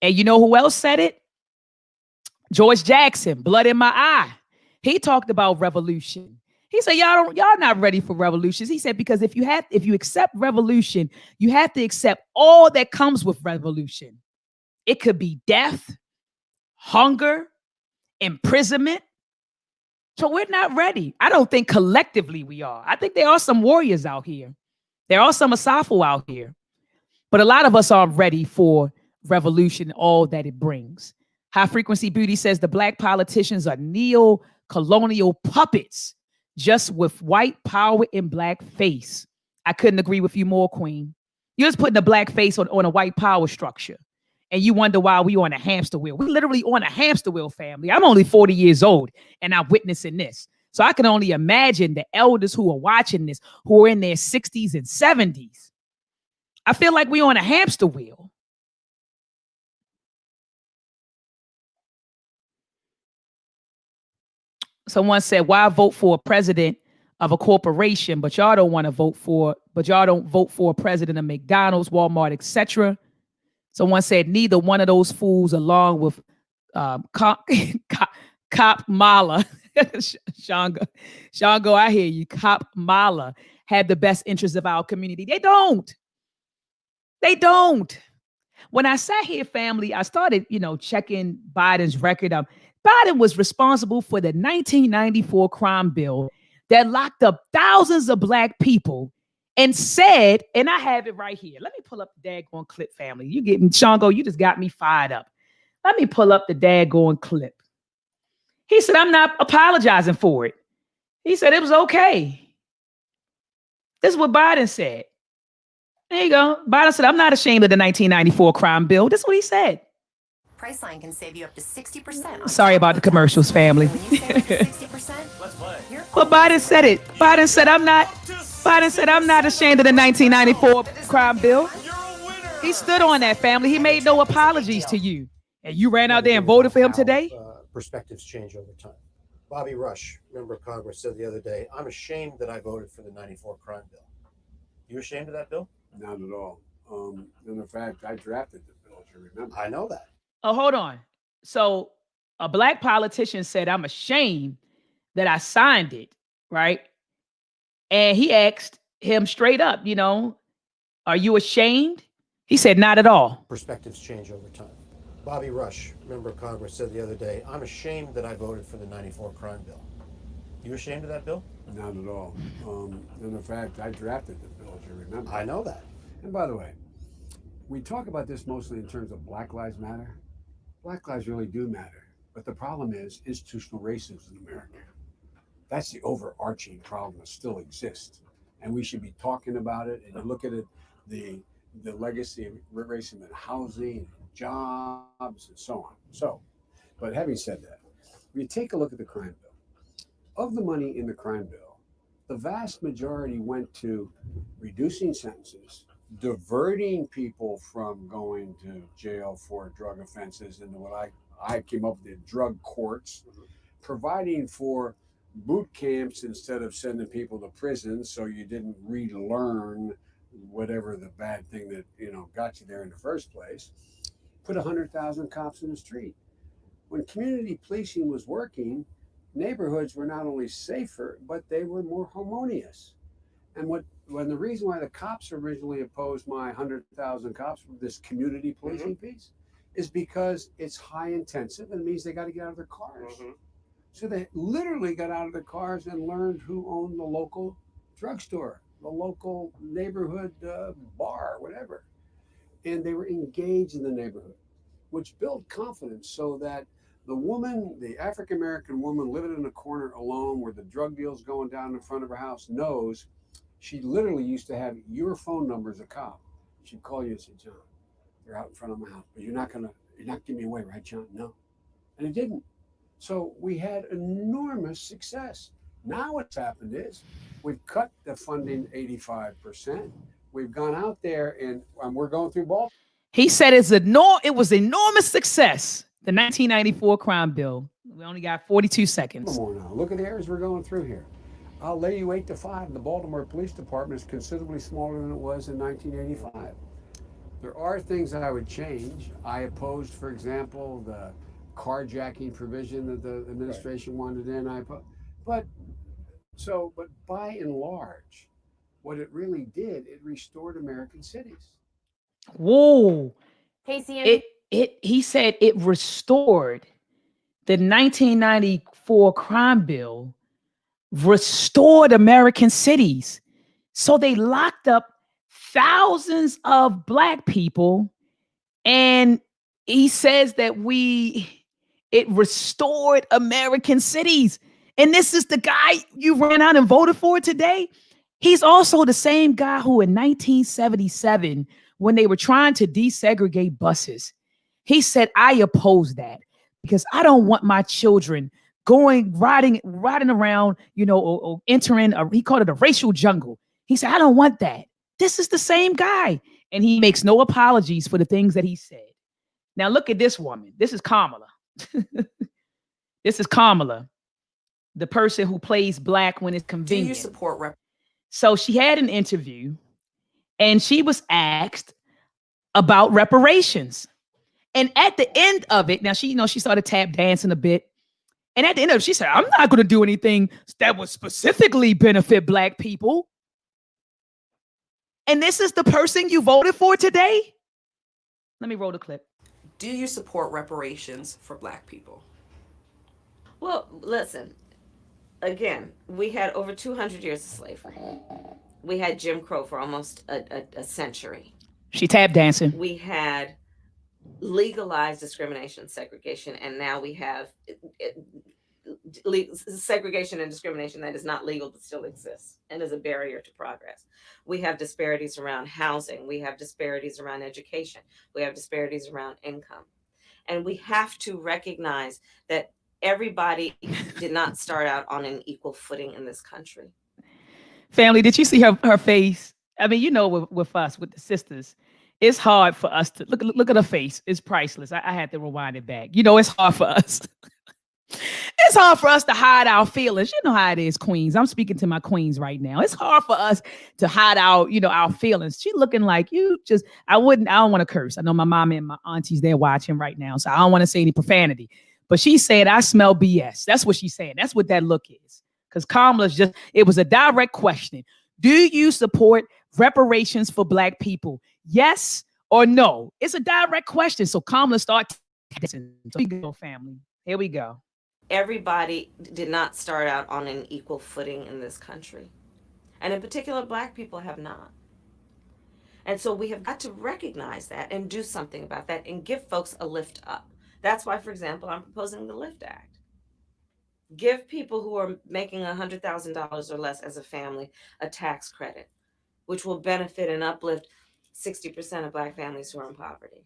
And you know who else said it? George Jackson, blood in my eye. He talked about revolution. He said, y'all not ready for revolutions. He said, because if you accept revolution, you have to accept all that comes with revolution. It could be death, hunger, imprisonment. So we're not ready. I don't think collectively we are. I think there are some warriors out here. There are some Asafo out here. But a lot of us aren't ready for revolution, all that it brings. High Frequency Beauty says the black politicians are neo-colonial puppets, just with white power in black face. I couldn't agree with you more, Queen. You're just putting a black face on a white power structure. And you wonder why we on a hamster wheel. We literally on a hamster wheel, family. I'm only 40 years old and I'm witnessing this. So I can only imagine the elders who are watching this, who are in their 60s and 70s. I feel like we're on a hamster wheel. Someone said, why vote for a president of a corporation, but y'all don't vote for a president of McDonald's, Walmart, etc. Someone said neither one of those fools, along with Cop Mala, Shango, I hear you. Cop Mala had the best interests of our community. They don't. When I sat here, family, I started, checking Biden's record. Biden was responsible for the 1994 crime bill that locked up thousands of black people and said, and I have it right here. Let me pull up the daggone clip, family. You getting Shango, you just got me fired up. Let me pull up the daggone clip. He said, I'm not apologizing for it. He said it was okay. This is what Biden said. There you go. Biden said, I'm not ashamed of the 1994 crime bill. This is what he said. Priceline can save you up to 60%. Sorry about the commercials, family. When you save up to 60%, but Biden said it. Biden said, I'm not ashamed of the 1994 crime bill. He stood on that, family. He made no apologies to you. And you ran out there and voted for him today? Perspectives change over time. Bobby Rush, member of Congress, said the other day, I'm ashamed that I voted for the 94 crime bill. You ashamed of that bill? Not at all. In fact, I drafted the bill, if you remember. I know that. Oh, hold on. So a black politician said, I'm ashamed that I signed it, right? And he asked him straight up, are you ashamed? He said, not at all. Perspectives change over time. Bobby Rush, member of Congress, said the other day, I'm ashamed that I voted for the 94 crime bill. You ashamed of that bill? Not at all. In fact, I drafted the bill, if you remember. I know that. And by the way, we talk about this mostly in terms of Black Lives Matter. Black lives really do matter. But the problem is institutional racism in America. That's the overarching problem that still exists. And we should be talking about it. And you look at it, the legacy of racism in housing, jobs, and so on. But having said that, when you take a look at the crime bill, of the money in the crime bill, the vast majority went to reducing sentences, diverting people from going to jail for drug offenses into what I came up with, the drug courts, providing for boot camps instead of sending people to prison so you didn't relearn whatever the bad thing that got you there in the first place. put 100,000 cops in the street. When community policing was working, neighborhoods were not only safer, but they were more harmonious. And when the reason why the cops originally opposed my 100,000 cops, this community policing piece, is because it's high intensive and means they got to get out of their cars. So they literally got out of their cars and learned who owned the local drugstore, the local neighborhood bar, whatever. And they were engaged in the neighborhood, which built confidence so that the woman, the African American woman living in a corner alone where the drug deal's going down in front of her house, knows she literally used to have your phone number as a cop. She'd call you and say, John, they're out in front of my house, but you're not giving me away, right, John? No. And it didn't. So we had enormous success. Now what's happened is we've cut the funding 85%. We've gone out there and we're going through Baltimore. He said it was enormous success. The 1994 crime bill. We only got 42 seconds. Now. Look at the areas we're going through here. I'll lay you 8 to 5. The Baltimore Police Department is considerably smaller than it was in 1985. There are things that I would change. I opposed, for example, the carjacking provision that the administration wanted in. But by and large, what it really did, it restored American cities. Whoa. Casey, He said it restored the 1994 crime bill, restored American cities. So they locked up thousands of Black people. And he says that it restored American cities. And this is the guy you ran out and voted for today. He's also the same guy who in 1977, when they were trying to desegregate buses, he said, I oppose that because I don't want my children riding around, or entering he called it a racial jungle. He said, I don't want that. This is the same guy. And he makes no apologies for the things that he said. Now look at this woman. This is Kamala. This is Kamala, the person who plays Black when it's convenient. do you support So she had an interview and she was asked about reparations. And at the end of it, now she started tap dancing a bit. And at the end of it, she said, I'm not going to do anything that would specifically benefit Black people. And this is the person you voted for today? Let me roll the clip. Do you support reparations for Black people? Well, listen, again, we had over 200 years of slavery. We had Jim Crow for almost a century. She tap dancing. We had legalized discrimination and segregation, and now we have segregation and discrimination that is not legal but still exists and is a barrier to progress. We have disparities around housing. We have disparities around education. We have disparities around income. And we have to recognize that everybody did not start out on an equal footing in this country. Family, did you see her face? I mean, with us, with the sisters, it's hard for us to look at her face. It's priceless. I had to rewind it back. It's hard for us. It's hard for us to hide our feelings. You know how it is, queens. I'm speaking to my queens right now. It's hard for us to hide our feelings. She looking like I don't want to curse. I know my mom and my aunties, they're watching right now. So I don't want to say any profanity. But she said, I smell BS. That's what she's saying. That's what that look is. Because Kamala's it was a direct question. Do you support reparations for Black people? Yes or no? It's a direct question. So Kamala started. So here we go, family. Here we go. Everybody did not start out on an equal footing in this country. And in particular, Black people have not. And so we have got to recognize that and do something about that and give folks a lift up. That's why, for example, I'm proposing the LIFT Act. Give people who are making $100,000 or less as a family a tax credit, which will benefit and uplift 60% of Black families who are in poverty.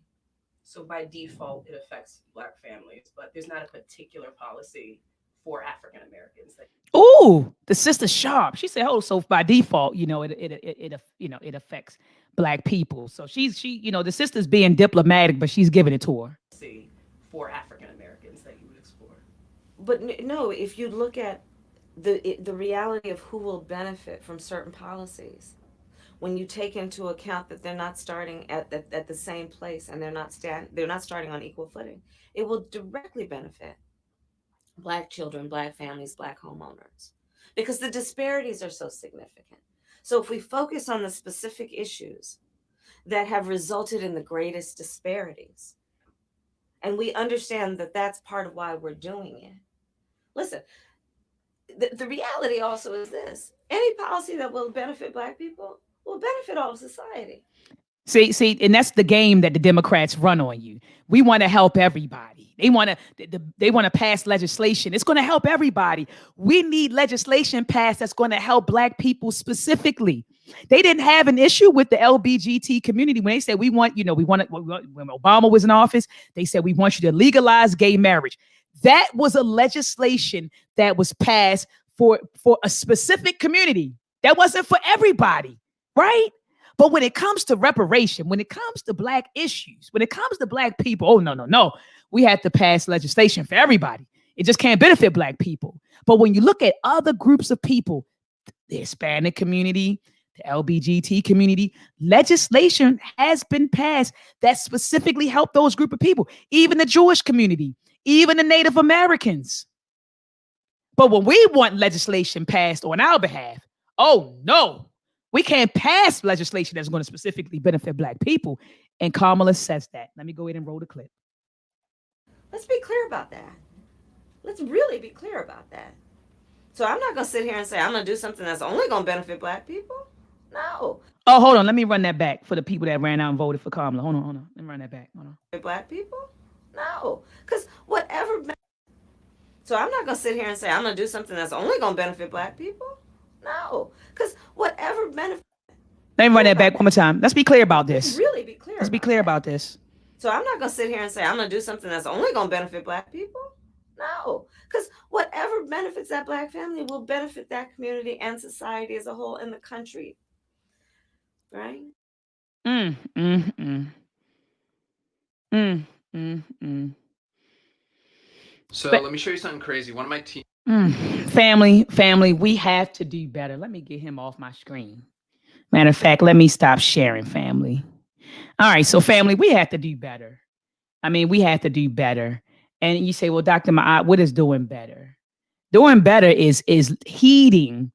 So by default, it affects Black families, but there's not a particular policy for African Americans. Ooh, the sister sharp. She said, "Oh, so by default, it affects Black people." So she's the sister's being diplomatic, but she's giving it to her. See, for African Americans that you would explore. But no, if you look at the reality of who will benefit from certain policies, when you take into account that they're not starting at the same place and they're not starting on equal footing, it will directly benefit Black children, Black families, Black homeowners, because the disparities are so significant. So if we focus on the specific issues that have resulted in the greatest disparities, and we understand that that's part of why we're doing it. Listen, the reality also is this: any policy that will benefit Black people will benefit all of society. See, and that's the game that the Democrats run on you. We want to help everybody. They want to pass legislation. It's going to help everybody. We need legislation passed that's going to help Black people specifically. They didn't have an issue with the LGBT community when they said when Obama was in office, they said we want you to legalize gay marriage. That was a legislation that was passed for a specific community. That wasn't for everybody, right? But when it comes to reparation, when it comes to Black issues, when it comes to Black people, oh, no. We have to pass legislation for everybody. It just can't benefit Black people. But when you look at other groups of people, the Hispanic community, the LGBT community, legislation has been passed that specifically help those group of people, even the Jewish community, even the Native Americans. But when we want legislation passed on our behalf, oh, no. We can't pass legislation that's going to specifically benefit Black people. And Kamala says that. Let me go ahead and roll the clip. Let's be clear about that. Let's really be clear about that. So I'm not going to sit here and say I'm going to do something that's only going to benefit Black people. No. Oh, hold on. Let me run that back for the people that ran out and voted for Kamala. Hold on. Let me run that back. Hold on. Black people? No. Because whatever. So I'm not going to sit here and say I'm going to do something that's only going to benefit Black people. No, because whatever benefit. Let me run that back one more time. Let's be clear about this. Let's really be clear. Let's be clear about this. So I'm not going to sit here and say I'm going to do something that's only going to benefit Black people. No, because whatever benefits that Black family will benefit that community and society as a whole in the country. Right? So let me show you something crazy. One of my team. Family, we have to do better. Let me get him off my screen. Matter of fact, let me stop sharing, family. All right, so family, we have to do better. We have to do better. And you say, well, Dr. Maat, what is doing better? Doing better is heeding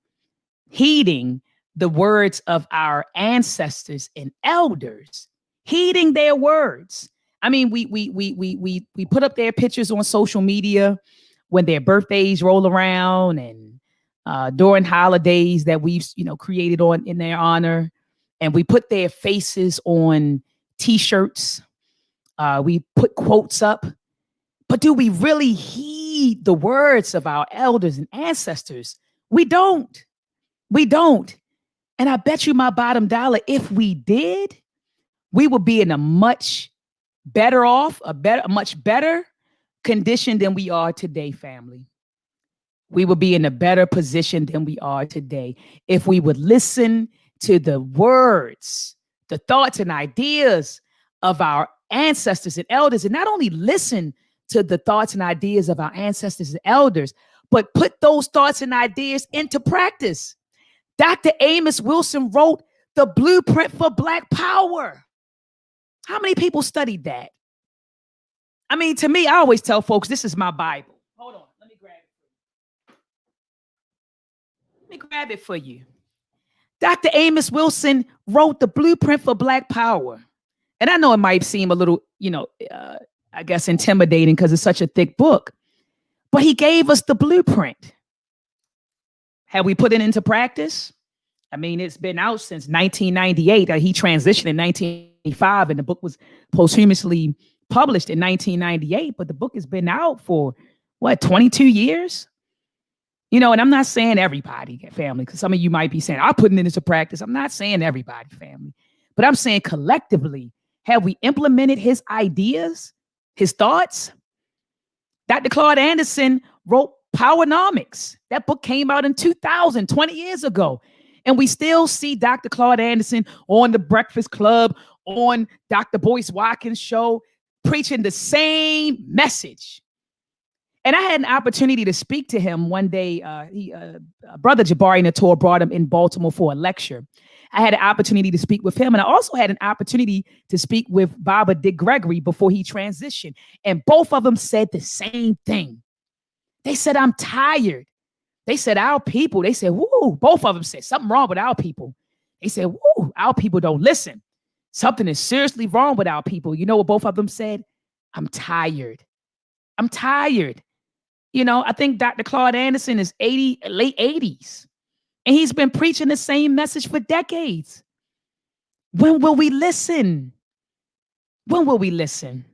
the words of our ancestors and elders, heeding their words. We put up their pictures on social media when their birthdays roll around and during holidays that we've created in their honor, and we put their faces on T-shirts. We put quotes up, but do we really heed the words of our elders and ancestors? We don't. And I bet you my bottom dollar, if we did, we would be in a much better condition than we are today, family. We would be in a better position than we are today if we would listen to the words, the thoughts and ideas of our ancestors and elders, and not only listen to the thoughts and ideas of our ancestors and elders, but put those thoughts and ideas into practice. Dr. Amos Wilson wrote the blueprint for Black power. How many people studied that? To me, I always tell folks, this is my Bible. Hold on, let me grab it for you. Dr. Amos Wilson wrote the blueprint for Black power. And I know it might seem a little, I guess intimidating because it's such a thick book, but he gave us the blueprint. Have we put it into practice? It's been out since 1998. He transitioned in 1995, and the book was posthumously published in 1998, but the book has been out for 22 years? And I'm not saying everybody, family, because some of you might be saying, I'm putting it into practice. I'm not saying everybody, family, but I'm saying collectively, have we implemented his ideas, his thoughts? Dr. Claude Anderson wrote Powernomics. That book came out in 2000, 20 years ago. And we still see Dr. Claude Anderson on The Breakfast Club, on Dr. Boyce Watkins' show, preaching the same message. And I had an opportunity to speak to him one day. Brother Jabari Nator brought him in Baltimore for a lecture. I had an opportunity to speak with him, and I also had an opportunity to speak with Baba Dick Gregory before he transitioned. And both of them said the same thing. They said, I'm tired. They said, our people, they said, woo, both of them said something wrong with our people. They said, woo, our people don't listen. Something is seriously wrong with our people. You know what both of them said? I'm tired. I'm tired. You know, I think Dr. Claude Anderson is late 80s. And he's been preaching the same message for decades. When will we listen? When will we listen?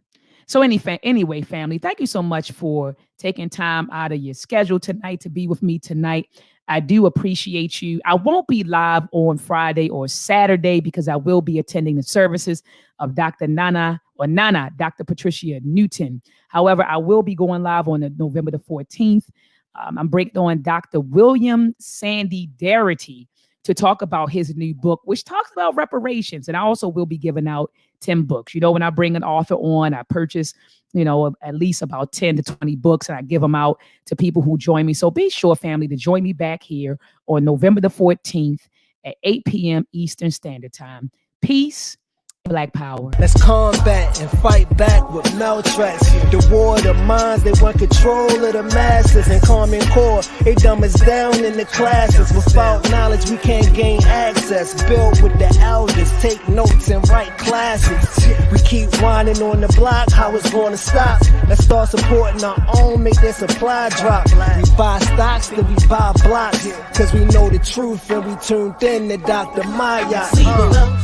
So anyway, family, thank you so much for taking time out of your schedule tonight to be with me tonight. I do appreciate you. I won't be live on Friday or Saturday because I will be attending the services of Dr. Dr. Patricia Newton. However, I will be going live on November the 14th. I'm bringing on Dr. William Sandy Darity to talk about his new book, which talks about reparations. And I also will be giving out 10 books. You know, when I bring an author on, I purchase, you know, at least about 10 to 20 books, and I give them out to people who join me. So be sure, family, to join me back here on November the 14th at 8 p.m. Eastern Standard Time. Peace. Black power. Let's combat and fight back with maltracks. The war of the minds, they want control of the masses. And Common Core, they dumb us down in the classes. Without knowledge, we can't gain access. Build with the elders, take notes and write classes. We keep whining on the block, how it's gonna stop? Let's start supporting our own, make their supply drop. We buy stocks, then we buy blocks. Cause we know the truth and we tuned in to Dr. Maat.